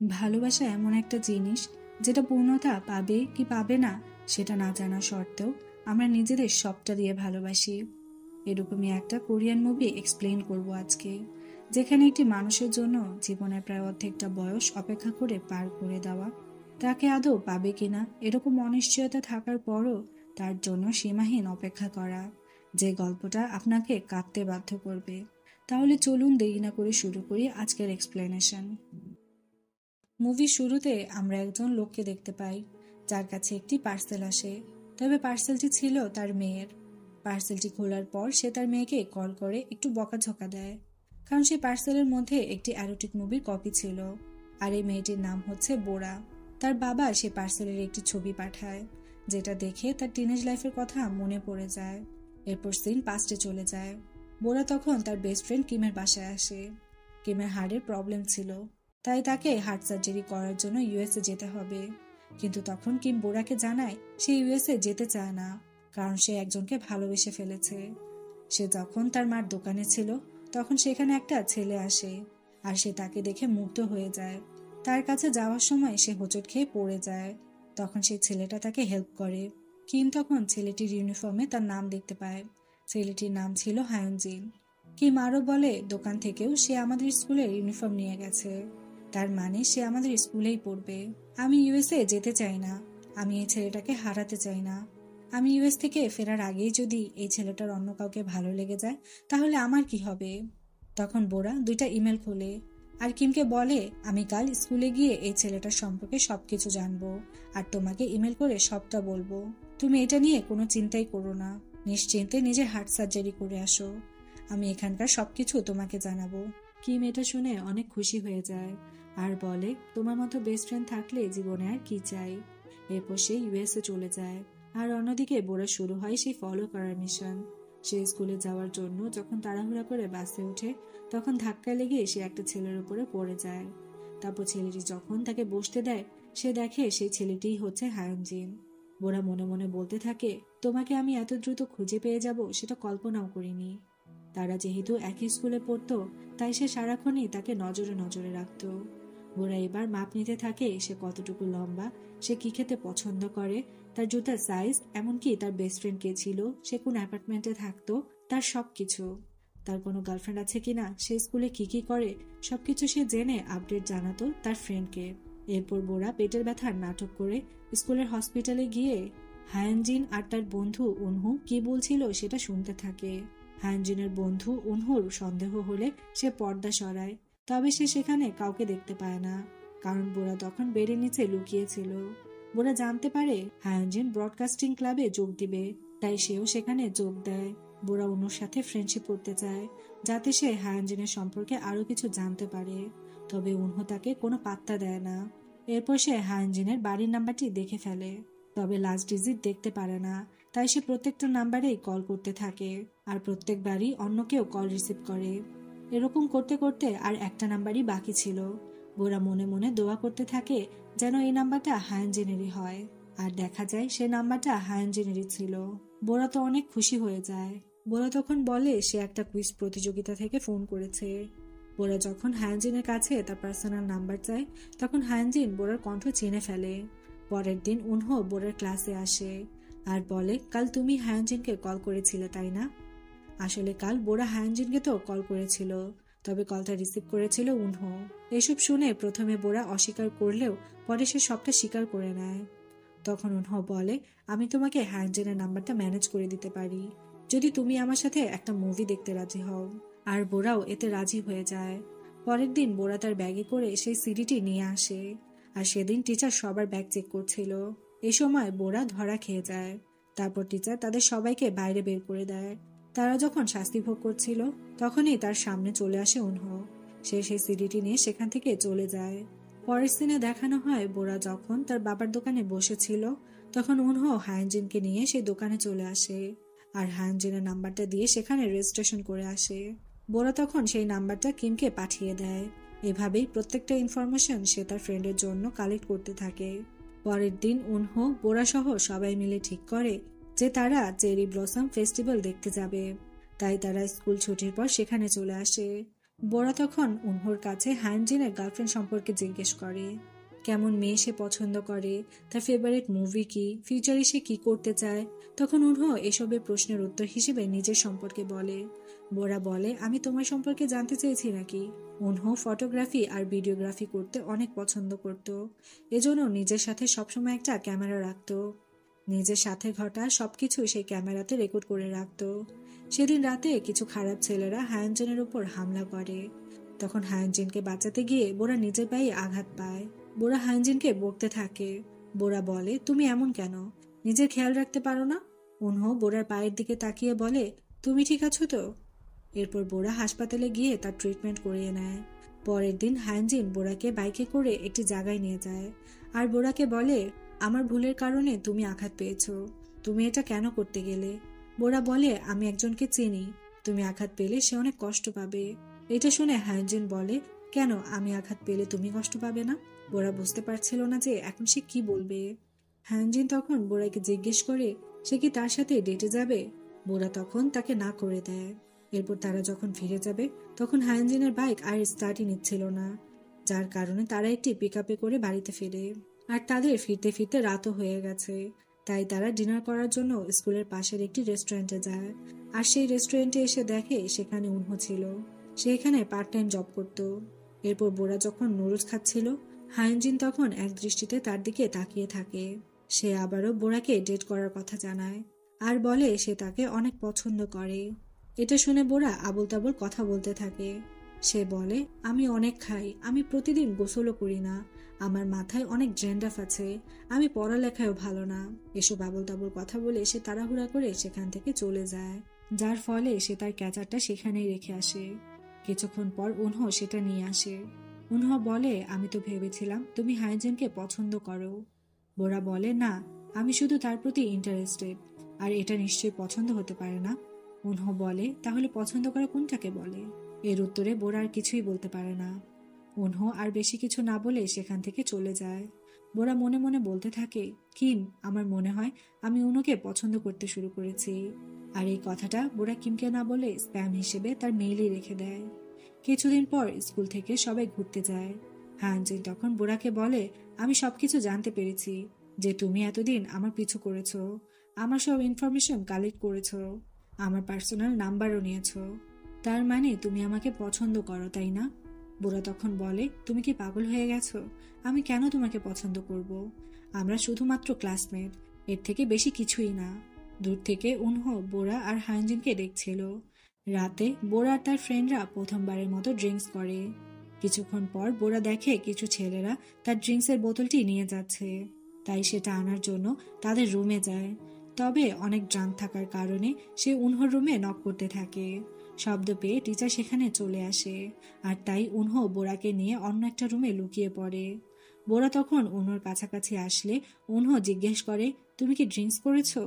ভালোবাসা এমন একটা জিনিস যেটা পূর্ণতা পাবে কি পাবে না সেটা না জানা সত্ত্বেও আমরা নিজেদের সবটা দিয়ে ভালোবাসি। এরকমই একটা কোরিয়ান মুভি এক্সপ্লেইন করব আজকে, যেখানে একটি মানুষের জন্য জীবনের প্রায় অর্ধেকটা বয়স অপেক্ষা করে পার করে দেওয়া, তাকে আদৌ পাবে কিনা এরকম অনিশ্চয়তা থাকার পরও তার জন্য সীমাহীন অপেক্ষা করা, যে গল্পটা আপনাকে কাঁদতে বাধ্য করবে। তাহলে চলুন দেরি না করে শুরু করি আজকের এক্সপ্লেনেশন। মুভির শুরুতে আমরা একজন লোককে দেখতে পাই যার কাছে একটি পার্সেল আসে, তবে পার্সেলটি ছিল তার মেয়ের। পার্সেলটি খোলার পর সে তার মেয়েকে কল করে একটু বকাঝকা দেয়, কারণ সেই পার্সেলের মধ্যে একটি অ্যারোটিক মুভির কপি ছিল, আর এই মেয়েটির নাম হচ্ছে বোরা। তার বাবা সে পার্সেলের একটি ছবি পাঠায়, যেটা দেখে তার টিনেজ লাইফের কথা মনে পড়ে যায়। এরপর সিন পাস্টে চলে যায়। বোরা তখন তার বেস্ট ফ্রেন্ড কিমের বাসায় আসে। কিমের হার্টের প্রবলেম ছিল, তাই তাকে হার্ট সার্জারি করার জন্য ইউএসএ যেতে হবে। কিন্তু তখন কিম বোরাকে জানায় সে ইউএসএ যেতে চায় না, কারণ সে একজনকে ভালোবেসে ফেলেছে। সে যখন তার মার দোকানে ছিল তখন সেখানে একটা ছেলে আসে, আর সে তাকে দেখে মুগ্ধ হয়ে যায়। তার কাছে যাওয়ার সময় সে হোঁচট খেয়ে পড়ে যায়। তখন সেই ছেলেটা তাকে হেল্প করে। কিম তখন ছেলেটির ইউনিফর্মে তার নাম দেখতে পায়। ছেলেটির নাম ছিল হায়ুনজিন। কিম আরও বলে দোকান থেকেও সে আমাদের স্কুলের ইউনিফর্ম নিয়ে গেছে, তার মানে সে আমাদের স্কুলেই পড়বে। আমি ইউএসএ যেতে চাই না, আমি এই ছেলেটাকে হারাতে চাই না। আমি ইউএস থেকে ফেরার আগেই যদি এই ছেলেটার অন্য কাউকে ভালো লেগে যায় তাহলে আমার কি হবে? তখন বোরা দুইটা ইমেল খোলে আর কিমকে বলে আমি কাল স্কুলে গিয়ে এই ছেলেটার সম্পর্কে সবকিছু জানবো, আর তোমাকে ইমেল করে সবটা বলবো। তুমি এটা নিয়ে কোনো চিন্তাই করো না, নিশ্চিন্তে নিজের হার্ট সার্জারি করে আসো। আমি এখানকার সবকিছু তোমাকে জানাবো। কিম এটা শুনে অনেক খুশি হয়ে যায় আর বলে তোমার মতো বেস্ট ফ্রেন্ড থাকলে জীবনে আর কি চাই। এরপর সে ইউএসএ চলে যায়। আর অন্যদিকে বোরা শুরু হয় সেই ফলো করার মিশন। সে স্কুলে যাওয়ার জন্য যখন তাড়াহুড়া করে বাসে ওঠে তখন ধাক্কা লেগে সে একটা ছেলের উপরে পড়ে যায়। তারপর ছেলেটি যখন তাকে বসতে দেয় সে দেখে সেই ছেলেটিই হচ্ছে হায়ুনজিন। বোরা মনে মনে বলতে থাকে তোমাকে আমি এত দ্রুত খুঁজে পেয়ে যাব সেটা কল্পনাও করিনি। তারা যেহেতু একই স্কুলে পড়তো তাই সে সারাক্ষণই তাকে নজরে নজরে রাখত। বোরা এবার মাপ নিতে থাকে সে কতটুকু লম্বা, সে কি খেতে পছন্দ করে, তার জুতার সাইজ, এমনকি তার বেস্ট ফ্রেন্ড কে ছিল, সে কোন অ্যাপার্টমেন্টে থাকতো, তার সবকিছু। তার কোনো গার্লফ্রেন্ড আছে কিনা, সে স্কুলে কি কি করে, সবকিছু সে জেনে আপডেট জানাতো তার ফ্রেন্ডকে। এরপর বোরা পেটের ব্যথার নাটক করে স্কুলের হসপিটালে গিয়ে হায়ানজিন আর তার বন্ধু উনহু কি বলছিল সেটা শুনতে থাকে। হায়ানজিনের বন্ধু উনহুর সন্দেহ হলে সে পর্দা সরায়, তবে সে সেখানে কাউকে দেখতে পায় না, কারণ বোরা তখন বেডের নিচে লুকিয়েছিল। বোরা জানতে পারে হায়ানজিন ব্রডকাস্টিং ক্লাবে যোগ দিবে, তাই সেও সেখানে যোগ দেয়। বোরা উনুর সাথে ফ্রেন্ডশিপ করতে চায় যাতে সে হায়ানজিনের সম্পর্কে আরো কিছু জানতে পারে, তবে উনহু তাকে কোনো পাত্তা দেয় না। এরপর সে হায়ানজিনের বাড়ির নাম্বারটি দেখে ফেলে, তবে লাস্ট ডিজিট দেখতে পারে না, তাই সে প্রত্যেকটা নাম্বারেই কল করতে থাকে আর প্রত্যেকবারই অন্য কেউ কল রিসিভ করে। এরকম করতে করতে আর একটা নাম্বারই বাকি ছিল। বোরা মনে মনে দোয়া করতে থাকে যেন এই নাম্বারটা হায়ানজিনেরই হয়, আর দেখা যায় সে নাম্বারটা হায়ানজিনেরই ছিল। বোরা তো অনেক খুশি হয়ে যায়। বোরা তখন বলে সে একটা কুইজ প্রতিযোগিতা থেকে ফোন করেছে। বোরা যখন হায়ানজিনের কাছে তার পার্সোনাল নাম্বার চায় তখন হায়ানজিন বোরার কণ্ঠ চিনে ফেলে। পরের দিন উনহো বোরার ক্লাসে আসে আর বলে কাল তুমি হায়ানজিনকে কল করেছিলে তাই না? আসলে কাল বোরা হায়ানজিনকে তো কল করেছিল, তবে কলটা রিসিভ করেছিল উনহো। এসব শুনে প্রথমে বোরা অস্বীকার করলেও পরে সে সবটা স্বীকার করে নেয়। তখন উনহো বলে আমি তোমাকে হায়ানজিনের নাম্বারটা ম্যানেজ করে দিতে পারি যদি তুমি আমার সাথে একটা মুভি দেখতে রাজি হও। আর বোরাও এতে রাজি হয়ে যায়। পরের দিন বোরা তার ব্যাগে করে সেই সিডিটি নিয়ে আসে, আর সেদিন টিচার সবার ব্যাগ চেক করছিল। এ সময় বোরা ধরা খেয়ে যায়। তারপর টিচার তাদের সবাইকে বাইরে বের করে দেয়। তারা যখন শাস্তি ভোগ করছিল তখনই তার সামনে চলে আসে উনহো। সে সেই সিডিটি নিয়ে সেখান থেকে চলে যায়। পরের সিনে দেখানো হয় বোরা যখন তার বাবার দোকানে বসেছিল তখন উনহো হায়ানজিনকে নিয়ে সেই দোকানে চলে আসে আর হায়ানজিনের নাম্বারটা দিয়ে সেখানে রেজিস্ট্রেশন করে আসে। বোরা তখন সেই নাম্বারটা কিমকে পাঠিয়ে দেয়। এভাবেই প্রত্যেকটা ইনফরমেশন সে তার ফ্রেন্ডের জন্য কালেক্ট করতে থাকে। পরের দিন উনহো বোরা সহ সবাই মিলে ঠিক করে যে তারা চেরি ব্লসম ফেস্টিভ্যাল দেখতে যাবে, তাই তারা স্কুল ছুটির পর সেখানে চলে আসে। বোরা তখন উনহোর কাছে হায়ানজিনের গার্লফ্রেন্ড সম্পর্কে জিজ্ঞেস করে, কেমন মেয়ে সে পছন্দ করে, তার ফেভারিট মুভি কি, ফিউচারে সে কি করতে চায়। তখন উনহো এসবের প্রশ্নের উত্তর হিসেবে নিজের সম্পর্কে বলে। বোরা বলে, আমি তোমার সম্পর্কে জানতে চেয়েছি নাকি। উনহো ফটোগ্রাফি আর ভিডিওগ্রাফি করতে অনেক পছন্দ করত, এজন্য নিজের সাথে সবসময় একটা ক্যামেরা রাখত। নিজের সাথে ঘটা সবকিছু সেই ক্যামেরাতে রেকর্ড করে রাখত। সেদিন রাতে কিছু খারাপ ছেলেরা হায়ানজিনের উপর হামলা করে। তখন হায়ানজিনকে বাঁচাতে গিয়ে বোরা নিজের পায়ে আঘাত পায়। বোরা হায়ানজিনকে বকতে থাকে। বোরা বলে, তুমি এমন কেন, নিজের খেয়াল রাখতে পারো না। উনহো বোরার পায়ের দিকে তাকিয়ে বলে, তুমি ঠিক আছো তো। এরপর বোরা হাসপাতালে গিয়ে তার ট্রিটমেন্ট করিয়ে নেয়। পরের দিন হায়ানজিন বোরাকে বাইকে করে একটি জায়গায় নিয়ে যায় আর বোরাকে বলে, আমার ভুলের কারণে তুমি আঘাত পেয়েছো, তুমি এটা কেন করতে গেলে। বোরা বলে, আমি একজনকে চিনি, তুমি আঘাত পেলে সে অনেক কষ্ট পাবে। এটা শুনে হায়ানজিন বলে, কেন, আমি আঘাত পেলে তুমি কষ্ট পাবে না। বোরা বুঝতে পারছিল না যে এখন সে কি বলবে। হায়ানজিন তখন বোরাকে জিজ্ঞেস করে, সে কি তার সাথে ডেটে যাবে। বোরা তখন তাকে না করে দেয়। এরপর তারা যখন ফিরে যাবে তখন হায়ানজিনের বাইক আর স্টার্টই নিচ্ছিল না, যার কারণে তারা একটি পিকআপে করে বাড়িতে ফেরে। আর তাদের ফিরতে ফিরতে রাতও হয়ে গেছে, তাই তারা ডিনার করার জন্য স্কুলের পাশের একটি রেস্টুরেন্টে যায়। আর সেই রেস্টুরেন্টে এসে দেখে সেখানে উনহো ছিল, সে এখানে পার্ট টাইম জব করত। এরপর বোরা যখন নুডলস খাচ্ছিল, হায়ানজিন তখন এক দৃষ্টিতে তার দিকে তাকিয়ে থাকে। সে আবারও বোরাকে ডেট করার কথা জানায় আর বলে সে তাকে অনেক পছন্দ করে। এটা শুনে বোরা আবোল তাবোল কথা বলতে থাকে। সে বলে, আমি অনেক খাই, আমি প্রতিদিন গোসলও করি না, আমার মাথায় অনেক ড্যান্ড্রাফ আছে, আমি পড়ালেখায়ও ভালো না। এসব আবোল তাবোল কথা বলে সে তাড়াহুড়া করে সেখান থেকে চলে যায়, যার ফলে সে তার ক্যাচারটা সেখানেই রেখে আসে। কিছুক্ষণ পর উনহো সেটা নিয়ে আসে। উনহো বলে, আমি তো ভেবেছিলাম তুমি হায়ানজিনকে পছন্দ করো। বোরা বলে, না, আমি শুধু তার প্রতি ইন্টারেস্টেড, আর এটা নিশ্চয়ই পছন্দ হতে পারে না। উনহো বলে, তাহলে পছন্দ করা কোনটাকে বলে। এর উত্তরে বোরা আর কিছুই বলতে পারে না। উনহো আর বেশি কিছু না বলে সেখান থেকে চলে যায়। বোরা মনে মনে বলতে থাকে, কিম, আমার মনে হয় আমি উনোকে পছন্দ করতে শুরু করেছি। আর এই কথাটা বোরা কিমকে না বলে স্প্যাম হিসেবে তার মেইলে রেখে দেয়। কিছুদিন পর স্কুল থেকে সবাই ঘুরতে যায়। হায়ানজিন তখন বোরাকে বলে, আমি সবকিছু জানতে পেরেছি যে তুমি এতদিন আমার পিছু করেছো, আমার সব ইনফরমেশন কালেক্ট করেছো, আমার পার্সোনাল নাম্বারও নিয়েছো, তার মানে তুমি আমাকে পছন্দ করো, তাই না। বোরা তখন বলে, তুমি কি পাগল হয়ে গেছো, আমি কেন তোমাকে পছন্দ করব, আমরা শুধুমাত্র ক্লাসমেট, এর থেকে বেশি কিছুই না। দূর থেকে উনহো বোরা আর হায়ানজিনকে দেখছিল। রাতে বোরা আর তার ফ্রেন্ডরা প্রথমবারের মতো ড্রিঙ্কস করে। কিছুক্ষণ পর বোরা দেখে কিছু ছেলেরা তার ড্রিঙ্কসের বোতলটি নিয়ে যাচ্ছে, তাই সেটা আনার জন্য তাদের রুমে যায়। তবে অনেক ড্রাঙ্ক থাকার কারণে সে উনহোর রুমে নক করতে থাকে। শব্দ পেয়ে টিচার সেখানে চলে আসে, আর তাই উনহো বোরাকে নিয়ে অন্য একটা রুমে লুকিয়ে পড়ে। বোরা তখন উনহোর কাছাকাছি আসলে উনহো জিজ্ঞেস করে, তুমি কি ড্রিঙ্কস করেছো।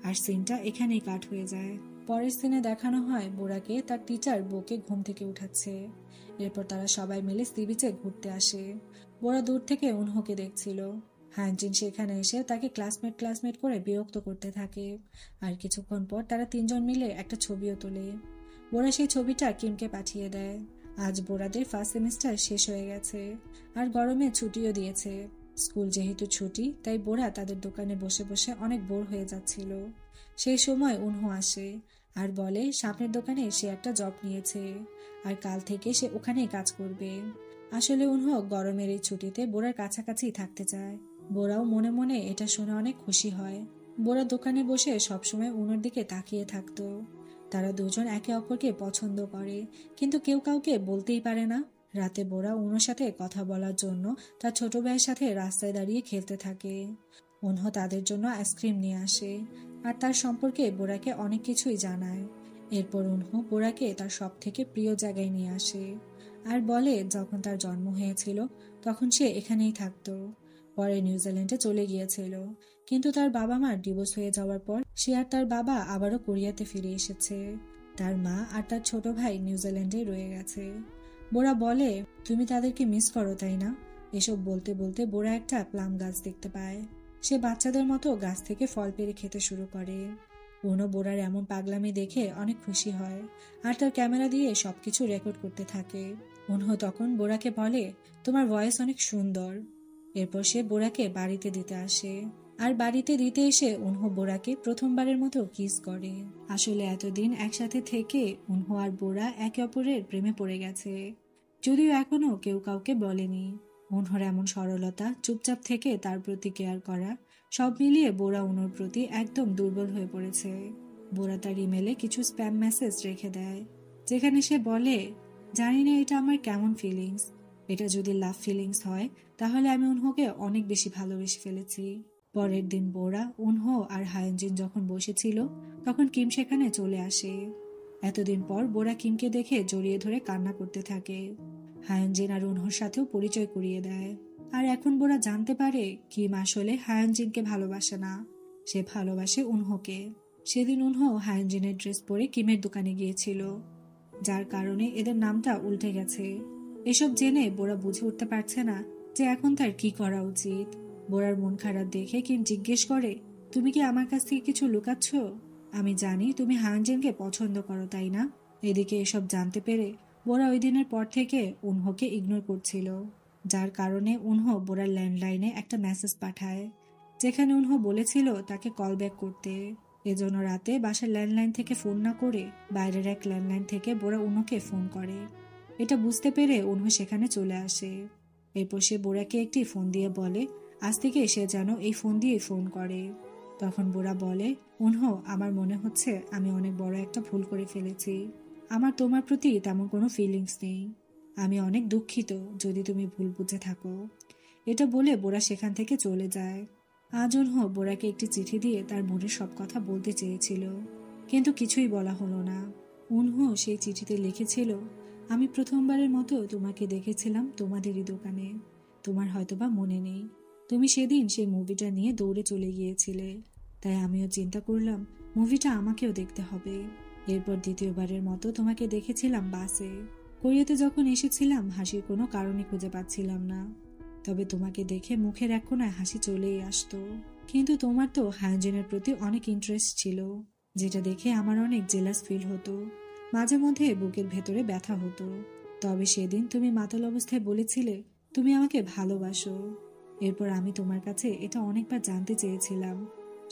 আর সিনটা এখানেই কাট হয়ে যায়। পরের সিনে দেখানো হয় বোরাকে তার টিচার বউকে ঘুম থেকে উঠাচ্ছে। এরপর তারা সবাই মিলে সি বিচে ঘুরতে আসে। বোরা দূর থেকে উনহোকে দেখছিল। হায়ানজিন সেখানে এসে তাকে ক্লাসমেট ক্লাসমেট করে বিরক্ত করতে থাকে। আর কিছুক্ষণ পর তারা তিনজন মিলে একটা ছবিও তোলে। বোরা সেই ছবিটা কিমকে পাঠিয়ে দেয়। আজ বোরাদের ফার্স্ট সেমিস্টার শেষ হয়ে গেছে, আর গরমে ছুটিও দিয়েছে। স্কুল যেহেতু ছুটি, তাই বোরা তাদের দোকানে বসে বসে অনেক বোর হয়ে যাচ্ছিল। সেই সময় উনহো আসে আর বলে সামনের দোকানে সে একটা জব নিয়েছে, আর কাল থেকে সে ওখানেই কাজ করবে। আসলে উনহো গরমের এই ছুটিতে বোরার কাছাকাছি থাকতে চায়। বোরাও মনে মনে এটা শুনে অনেক খুশি হয়। বোরা দোকানে বসে সবসময় উনোর দিকে তাকিয়ে থাকতো। তারা দুজন একে অপরকে পছন্দ করে, কিন্তু কেউ কাউকে বলতেই পারে না। রাতে বোরা উনোর সাথে কথা বলার জন্য তার ছোট ভাইয়ের সাথে রাস্তায় দাঁড়িয়ে খেলতে থাকে। উনহো তাদের জন্য আইসক্রিম নিয়ে আসে আর তার সম্পর্কে বোরাকে অনেক কিছুই জানায়। এরপর উনহো বোরাকে তার সব থেকে প্রিয় জায়গায় নিয়ে আসে আর বলে যখন তার জন্ম হয়েছিল তখন সে এখানেই থাকতো, পরে নিউজিল্যান্ডে চলে গিয়েছিল, কিন্তু তার বাবা মার ডিভোর্স হয়ে যাওয়ার পর সে আর তার বাবা আবারও কোরিয়াতে ফিরে এসেছে। তার মা আর তার ছোট ভাই নিউজিল্যান্ডে রয়ে গেছে। বোরা বলে, তুমি তাদেরকে মিস করো, তাই না। এসব বলতে বলতে বোরা একটা প্লাম গাছ দেখতে পায়। সে বাচ্চাদের মতো গাছ থেকে ফল পেড়ে খেতে শুরু করে। উনও বোরার এমন পাগলামি দেখে অনেক খুশি হয় আর তার ক্যামেরা দিয়ে সবকিছু রেকর্ড করতে থাকে। উনহো তখন বোরাকে বলে, তোমার ভয়েস অনেক সুন্দর। এরপর সে বোরাকে বাড়িতে দিতে আসে আর বাড়িতে দিতে এসে উনহো বোরাকে প্রথমবারের মতো কিস করে। আসলে এতদিন একসাথে থেকে উনহো আর বোরা একে অপরের প্রেমে পড়ে গেছে, যদিও এখনো কেউ কাউকে বলেনি। উনহোর এমন সরলতা, চুপচাপ থেকে তার প্রতি কেয়ার করা, সব মিলিয়ে বোরা উনোর প্রতি একদম দুর্বল হয়ে পড়েছে। বোরা তার ইমেলে কিছু স্প্যাম মেসেজ রেখে দেয়, যেখানে সে বলে, জানি না এটা আমার কেমন ফিলিংস, এটা যদি লাভ ফিলিংস হয় তাহলে আমি উনহোকে অনেক বেশি ভালোবেসে ফেলেছি। পরের দিন বোরা, উনহো আর হায়ঞ্জিন যখন বসেছিল তখন কিম সেখানে চলে আসে। এতদিন পর বোরা কিমকে দেখে জড়িয়ে ধরে কান্না করতে থাকে। হায়ঞ্জিন আর উনহোর সাথেও পরিচয় করিয়ে দেয়। আর এখন বোরা জানতে পারে কিম আসলে হায়ঞ্জিনকে ভালোবাসে না, সে ভালোবাসে উনহোকে। সেদিন উনহো হায়ঞ্জিনের ড্রেস পরে কিমের দোকানে গিয়েছিল, যার কারণে এদের নামটা উল্টে গেছে। এসব জেনে বোরা বুঝে উঠতে পারছে না যে এখন তার কি করা উচিত। বোরার মন খারাপ দেখে কিম জিজ্ঞেস করে, তুমি কি আমার কাছ থেকে কিছু লুকাচ্ছ? আমি জানি তুমি হায়ঞ্জিনকে পছন্দ করো, তাই না? এদিকে এসব জানতে পেরে বোরা ওই দিনের পর থেকে উনহোকে ইগনোর করছিল, যার কারণে উনহো বোরার ল্যান্ডলাইনে একটা মেসেজ পাঠায়, যেখানে উনহো বলেছিল তাকে কল ব্যাক করতে। এজন্য রাতে বাসার ল্যান্ডলাইন থেকে ফোন না করে বাইরের এক ল্যান্ডলাইন থেকে বোরা উনহোকে ফোন করে। এটা বুঝতে পেরে উনহো সেখানে চলে আসে। এরপর সে বোরাকে একটি ফোন দিয়ে বলে আজ থেকে সে যেন এই ফোন দিয়ে ফোন করে। তখন বোরা বলে, উনহো, আমার মনে হচ্ছে আমি অনেক বড় একটা ভুল করে ফেলেছি। আমার তোমার প্রতি তেমন কোনো ফিলিংস নেই। আমি অনেক দুঃখিত যদি তুমি ভুল বুঝে থাকো। এটা বলে বোরা সেখান থেকে চলে যায়। আজ উনহো বোরাকে একটি চিঠি দিয়ে তার মনের সব কথা বলতে চেয়েছিল, কিন্তু কিছুই বলা হলো না। উনহো সেই চিঠিতে লিখেছিল, আমি প্রথমবারের মতো তোমাকে দেখেছিলাম তোমাদেরই দোকানে। তোমার হয়তোবা মনে নেই, তুমি সেদিন সেই মুভিটা নিয়ে দৌড়ে চলে গিয়েছিলে, তাই আমিও চিন্তা করলাম মুভিটা আমাকেও দেখতে হবে। এরপর দ্বিতীয়বারের মতো তোমাকে দেখেছিলাম বাসে। কোরিয়াতে যখন এসেছিলাম হাসির কোনো কারণই খুঁজে পাচ্ছিলাম না, তবে তোমাকে দেখে মুখের এক কোণায় হাসি চলেই আসতো। কিন্তু তোমার তো হায়ঞ্জিনের প্রতি অনেক ইন্টারেস্ট ছিল, যেটা দেখে আমার অনেক জেলাস ফিল হতো, মাঝে মধ্যে বুকের ভেতরে ব্যথা হতো। তবে সেদিন তুমি মাতাল অবস্থায় বলেছিলে তুমি আমাকে ভালোবাসো। এরপর আমি তোমার কাছে এটা অনেকবার জানতে চেয়েছিলাম,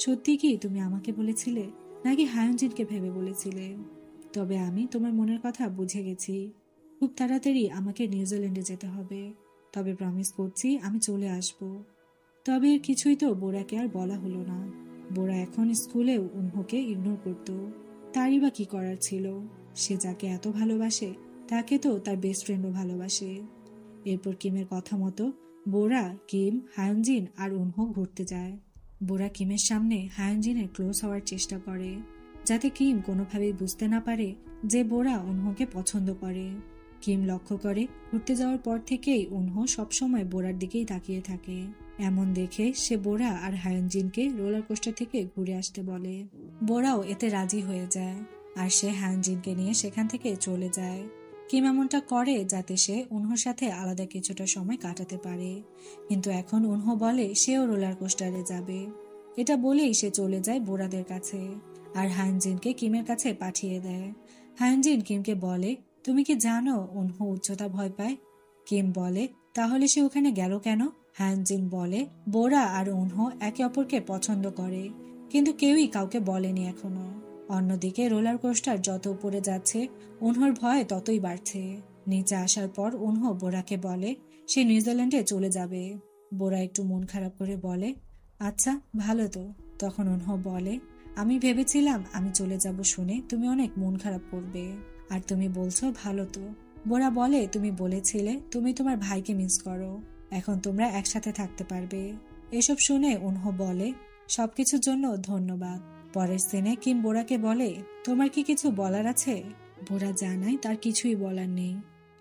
সত্যি কি তুমি আমাকে বলেছিলে নাকি হায়ঞ্জিনকে ভেবে বলেছিলে? তবে আমি তোমার মনের কথা বুঝে গেছি। খুব তাড়াতাড়ি আমাকে নিউজিল্যান্ডে যেতে হবে, তবে প্রমিস করছি আমি চলে আসব। তবে এর কিছুই তো বোরাকে আর বলা হলো না। বোরা এখন স্কুলেও উনহোকে ইগনোর করত, তারই বা কি করার ছিল? সে যাকে এত ভালোবাসে তাকে তো তার বেস্ট ফ্রেন্ডও ভালোবাসে। এরপর কিমের কথা মতো বোরা, কিম, হায়ঞ্জিন আর উনহো ঘুরতে যায়। বোরা কিমের সামনে হায়ঞ্জিনের ক্লোজ হওয়ার চেষ্টা করে, যাতে কিম কোনোভাবেই বুঝতে না পারে যে বোরা উনহোকে পছন্দ করে। কিম লক্ষ্য করে ঘুরতে যাওয়ার পর থেকেই উনহো সবসময় বোরার দিকেই তাকিয়ে থাকে। এমন দেখে সে বোরা আর হায়ঞ্জিনকে রোলার কোস্টার থেকে ঘুরে আসতে বলে। বোরাও এতে রাজি হয়ে যায় আর সে হায়ঞ্জিনকে নিয়ে সেখান থেকে চলে যায়। কিম এমনটা করে যাতে সে উনহোর সাথে আলাদা কিছুটা সময় কাটাতে পারে, কিন্তু এখন উনহো বলে সেও রোলার কোস্টারে যাবে। এটা বলেই সে চলে যায় বোরাদের কাছে আর হায়ঞ্জিনকে কিমের কাছে পাঠিয়ে দেয়। হায়ঞ্জিন কিমকে বলে, তুমি কি জানো উনহো উচ্চতা ভয় পায়? কিম বলে, তাহলে সে ওখানে গেল কেন? হায়ঞ্জিন বলে, বোরা আর উনহো একে অপরকে পছন্দ করে, কিন্তু কেউই কাউকে বলেনি এখনো। অন্যদিকে রোলার কোস্টার যত উপরে যাচ্ছে উনহোর ভয় ততই বাড়ছে। নিচে আসার পর উনহো বোরাকে বলে সে নিউজিল্যান্ডে চলে যাবে। বোরা একটু মন খারাপ করে বলে, আচ্ছা ভালো তো। তখন উনহো বলে, আমি ভেবেছিলাম আমি চলে যাব শুনে তুমি অনেক মন খারাপ করবে, আর তুমি বলছো ভালো তো। বোরা বলে, তুমি বলেছিলে তুমি তোমার ভাইকে মিস করো, এখন তোমরা একসাথে থাকতে পারবে। এসব শুনে উনহো বলে, সবকিছুর জন্য ধন্যবাদ। পরের সিনে কিম বোরাকে বলে, তোমার কি কিছু বলার আছে? বোরা জানায় তার কিছুই বলার নেই।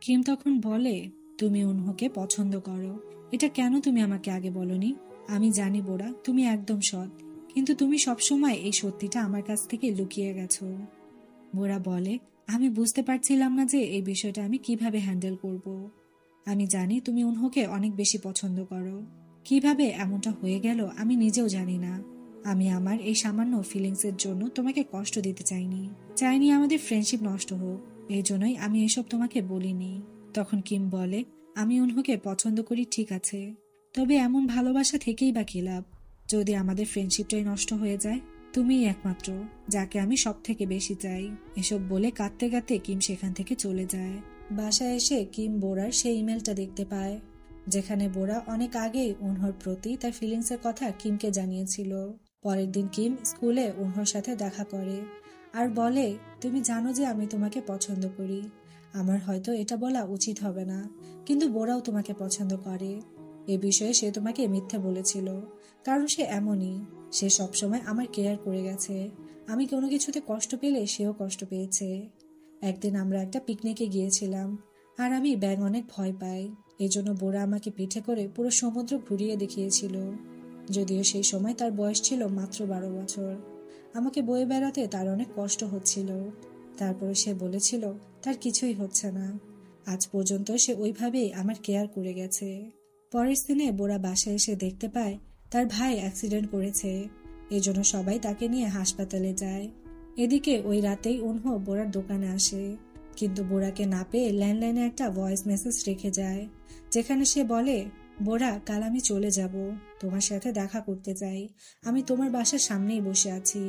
কিম তখন বলে, তুমি উনহোকে পছন্দ করো, এটা কেন তুমি আমাকে আগে বলনি? আমি জানি বোরা তুমি একদম সৎ, কিন্তু তুমি সবসময় এই সত্যিটা আমার কাছ থেকে লুকিয়ে গেছো। বোরা বলে, আমি বুঝতে পারছিলাম না যে এই বিষয়টা আমি কিভাবে হ্যান্ডেল করব। আমি জানি তুমি উনহোকে অনেক বেশি পছন্দ করো, কিভাবে এমনটা হয়ে গেল আমি নিজেও জানি না। আমি আমার এই সামান্য ফিলিংসের জন্য তোমাকে কষ্ট দিতে চাইনি আমাদের ফ্রেন্ডশিপ নষ্ট হোক, এই জন্যই আমি এসব তোমাকে বলিনি। তখন কিম বলে, আমি উনহুকে পছন্দ করি ঠিক আছে, তবে এমন ভালোবাসা থেকেই বা কি লাভ যদি আমাদের ফ্রেন্ডশিপটাই নষ্ট হয়ে যায়। তুমিই একমাত্র যাকে আমি সব থেকে বেশি চাই। এসব বলে কাঁদতে কাঁদতে কিম সেখান থেকে চলে যায়। বাসায় এসে কিম বোরার সেই ইমেলটা দেখতে পায়, যেখানে বোরা অনেক আগেই উনহর প্রতি তার ফিলিংসের কথা কিমকে জানিয়েছিল। পরের দিন কিম স্কুলে উনহর সাথে দেখা করে আর বলে, তুমি জানো যে আমি তোমাকে পছন্দ করি। আমার হয়তো এটা বলা উচিত হবে না, কিন্তু বোরাও তোমাকে পছন্দ করে। এ বিষয়ে সে তোমাকে মিথ্যে বলেছিল, কারণ সে এমনই। সে সবসময় আমার কেয়ার করে গেছে। আমি কোনো কিছুতে কষ্ট পেলে সেও কষ্ট পেয়েছে। একদিন আমরা একটা পিকনিকে গিয়েছিলাম আর আমি ব্যাঙ অনেক ভয় পাই। এজন্য বোরা আমাকে পিঠে করে পুরো সমুদ্র ঘুরিয়ে দেখিয়েছিল। যদিও সেই সময় তার বয়স ছিল মাত্র 12 বছর। আমাকে বয়ে বেড়াতে তার অনেক কষ্ট হচ্ছিল। তারপরে সে বলেছিল তার কিছুই হচ্ছে না। আজ পর্যন্ত সে ওইভাবেই আমার কেয়ার করে গেছে। পরের দিনে বোরা বাসায় এসে দেখতে পায় তার ভাই অ্যাক্সিডেন্ট করেছে। এজন্য সবাই তাকে নিয়ে হাসপাতালে যায়। এদিকে ওই রাতেই উনহো বোরার দোকানে আসে, কিন্তু বোরাকে না পেয়ে ল্যান্ডলাইনে একটা ভয়েস মেসেজ রেখে যায়, যেখানে সে বলে, বোরা, কাল আমি চলে যাব, তোমার সাথে দেখা করতে চাই। আমি তোমার বাসার সামনেই বসে আছি।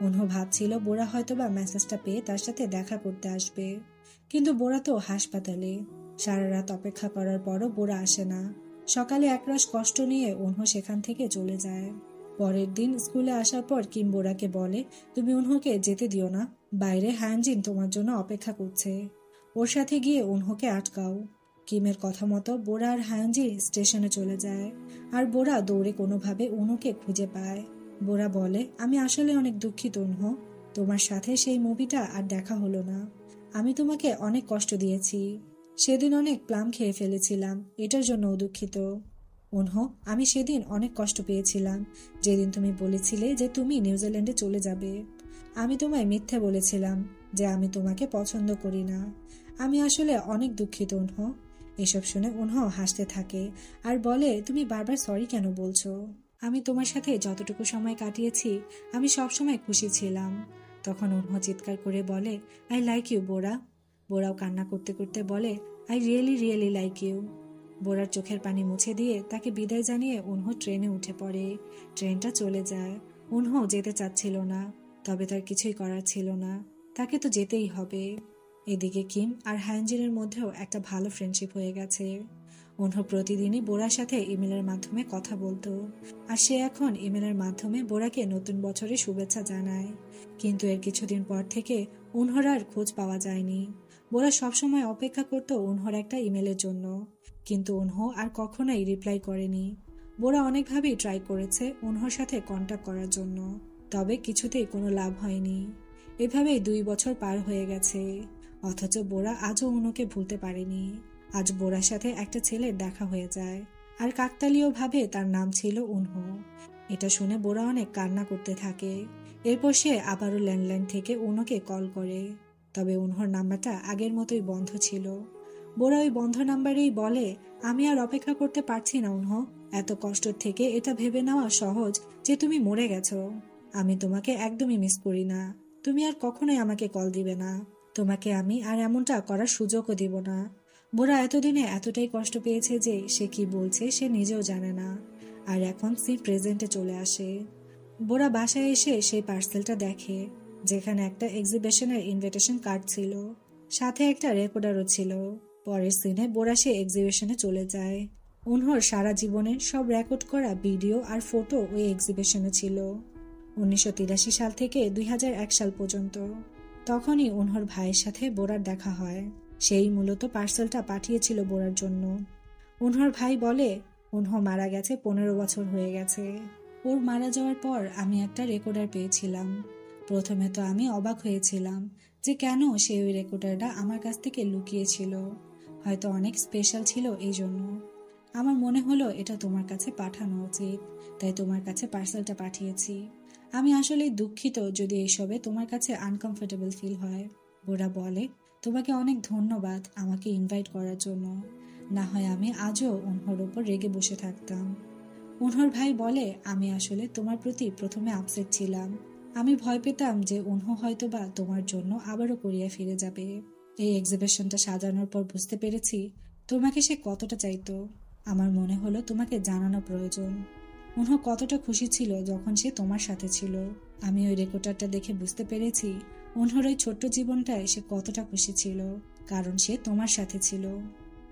উনহো ভাবছিল বোরা হয়তোবা মেসেজটা পেয়ে তার সাথে দেখা করতে আসবে, কিন্তু বোরা তো হাসপাতালে। সারা রাত অপেক্ষা করার পরও বোরা আসে না। সকালে একরাশ কষ্ট নিয়ে উনহো সেখান থেকে চলে যায়। পরের দিন স্কুলে আসার পর কিম বোরাকে বলে, তুমি উনহোকে যেতে দিও না, বাইরে হ্যানজিন তোমার জন্য অপেক্ষা করছে, ওর সাথে গিয়ে উনহোকে আটকাও। কিমের কথা মতো বোরা আর হায়ঞ্জি স্টেশনে চলে যায়, আর বোরা দৌড়ে কোনোভাবে উনহোকে খুঁজে পায়। বোরা বলে, আমি আসলে অনেক দুঃখিত উনহো, তোমার সাথে সেই মুভিটা আর দেখা হলো না। আমি তোমাকে অনেক কষ্ট দিয়েছি, সেদিন অনেক প্লাম খেয়ে ফেলেছিলাম, এটার জন্যও দুঃখিত। উনহো, আমি সেদিন অনেক কষ্ট পেয়েছিলাম যেদিন তুমি বলেছিলে যে তুমি নিউজিল্যান্ডে চলে যাবে। আমি তোমায় মিথ্যে বলেছিলাম যে আমি তোমাকে পছন্দ করি না। আমি আসলে অনেক দুঃখিত উনহো। এসব শুনে উনহো হাসতে থাকে আর বলে, তুমি বারবার সরি কেন বলছো? আমি তোমার সাথে যতটুকু সময় কাটিয়েছি আমি সবসময় খুশি ছিলাম। তখন উনহো চিৎকার করে বলে, আই লাইক ইউ বোরা। বোরাও কান্না করতে করতে বলে, I really really like you. বোরার চোখের পানি মুছে দিয়ে তাকে বিদায় জানিয়ে উনহো ট্রেনে উঠে পড়ে। ট্রেনটা চলে যায়। উনহো যেতে চাচ্ছিল না, তবে তার কিছুই করার ছিল না, তাকে তো যেতেই হবে। এদিকে কিম আর হায়ঞ্জিনের মধ্যেও একটা ভালো ফ্রেন্ডশিপ হয়ে গেছে। উনহো প্রতিদিনই বোরার সাথে ইমেলের মাধ্যমে কথা বলতো, আর সে এখন ইমেলের মাধ্যমে বোরাকে নতুন বছরের শুভেচ্ছা জানায়। কিন্তু এর কিছুদিন পর থেকে উনহোর আর খোঁজ পাওয়া যায়নি। বোরা সবসময় অপেক্ষা করতো উনহোর একটা ইমেলের জন্য, কিন্তু উনহো আর কখনোই রিপ্লাই করেনি। বোরা অনেকভাবেই ট্রাই করেছে উনহোর সাথে কন্ট্যাক্ট করার জন্য, তবে কিছুতেই কোনো লাভ হয়নি। এভাবেই 2 বছর পার হয়ে গেছে, অথচ বোরা আজও উনকে ভুলতে পারেনি। আজ বোরার সাথে একটা ছেলের দেখা হয়ে যায়, আর কাকতালীয়ভাবে তার নাম ছিল উনহো। এটা শুনে বোরা অনেক কান্না করতে থাকে। এরপর সে আবারও ল্যান্ডলাইন থেকে উনকে কল করে, তবে উনহোর নাম্বারটা আগের মতোই বন্ধ ছিল। বোরা ওই বন্ধ নাম্বারেই বলে, আমি আর অপেক্ষা করতে পারছি না উনহো, এত কষ্ট থেকে এটা ভেবে নেওয়া সহজ যে তুমি মরে গেছো। আমি তোমাকে একদমই মিস করি না, তুমি আর কখনোই আমাকে কল দিবে না, তোমাকে আমি আর এমনটা করার সুযোগও দিব না। বোরা এতদিনে এতটাই কষ্ট পেয়েছে যে সে কি বলছে সে নিজেও জানে না। আর এখন সে প্রেজেন্টে চলে আসে। বোরা বাসায় এসে সেই পার্সেলটা দেখে, যেখানে একটা এক্সিবিশনের ইনভিটেশন কার্ড ছিল, সাথে একটা রেকর্ডারও ছিল। পরের সিনে বোরা সে এক্সিবিশনে চলে যায়। উনহর সারা জীবনের সব রেকর্ড করা ভিডিও আর ফটো ওই এক্সিবিশনে ছিল, 1983 সাল থেকে 2001 সাল পর্যন্ত। তখনই উনহর ভাইয়ের সাথে বোরার দেখা হয়, সেই মূলত পার্সেলটা পাঠিয়েছিল বোরার জন্য। উনহর ভাই বলে, উনহো মারা গেছে 15 বছর হয়ে গেছে। ওর মারা যাওয়ার পর আমি একটা রেকর্ডার পেয়েছিলাম। প্রথমে তো আমি অবাক হয়েছিলাম যে কেন সে ওই রেকর্ডারটা আমার কাছ থেকে লুকিয়েছিল, হয়তো অনেক স্পেশাল ছিল এই জন্য। আমার মনে হলো এটা তোমার কাছে পাঠানো উচিত, তাই তোমার কাছে পার্সেলটা পাঠিয়েছি। আমি আসলে দুঃখিত যদি এইসবে তোমার কাছে আনকমফোর্টেবল ফিল হয়। বোরা বলে, তোমাকে অনেক ধন্যবাদ আমাকে ইনভাইট করার জন্য, না হয় আমি আজও উনহর ওপর রেগে বসে থাকতাম। উনহর ভাই বলে, আমি আসলে তোমার প্রতি প্রথমে আপসেট ছিলাম। আমি ভয় পেতাম যে উনহ হয়তোবা তোমার জন্য আবারও কোরিয়া ফিরে যাবে। এই এক্সিবিশনটা সাজানোর পর বুঝতে পেরেছি তোমাকে সে কতটা চাইতো। আমার মনে হলো তোমাকে জানানো প্রয়োজন। উনহ কতটা খুশি ছিল যখন সে তোমার সাথে ছিল। আমি ওই রেকর্ডারটা দেখে বুঝতে পেরেছি উনহর ওই ছোট্ট জীবনটায় সে কতটা খুশি ছিল, কারণ সে তোমার সাথে ছিল।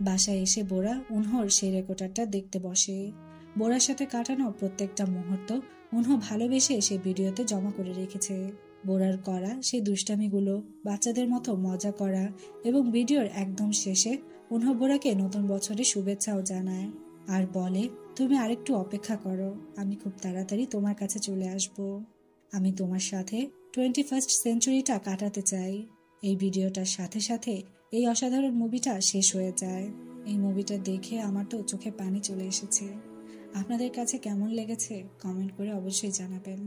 বাসায় এসে বোরা উনহর সেই রেকর্ডারটা দেখতে বসে। বোরার সাথে কাটানো প্রত্যেকটা মুহূর্ত উনহ ভালোবেসে সে ভিডিওতে জমা করে রেখেছে। বোরার করা সেই দুষ্টামিগুলো, বাচ্চাদের মতো মজা করা, এবং ভিডিওর একদম শেষে উনহ বোরাকে নতুন বছরের শুভেচ্ছাও জানায় আর বলে, তুমি আরেকটু অপেক্ষা করো, আমি খুব তাড়াতাড়ি তোমার কাছে চলে আসব। আমি তোমার সাথে 21st সেঞ্চুরিটা কাটাতে চাই। এই ভিডিওটার সাথে সাথে এই অসাধারণ মুভিটা শেষ হয়ে যায়। এই মুভিটা দেখে আমার তো চোখে পানি চলে এসেছে। আপনাদের কাছে কেমন লেগেছে কমেন্ট করে অবশ্যই জানাবেন।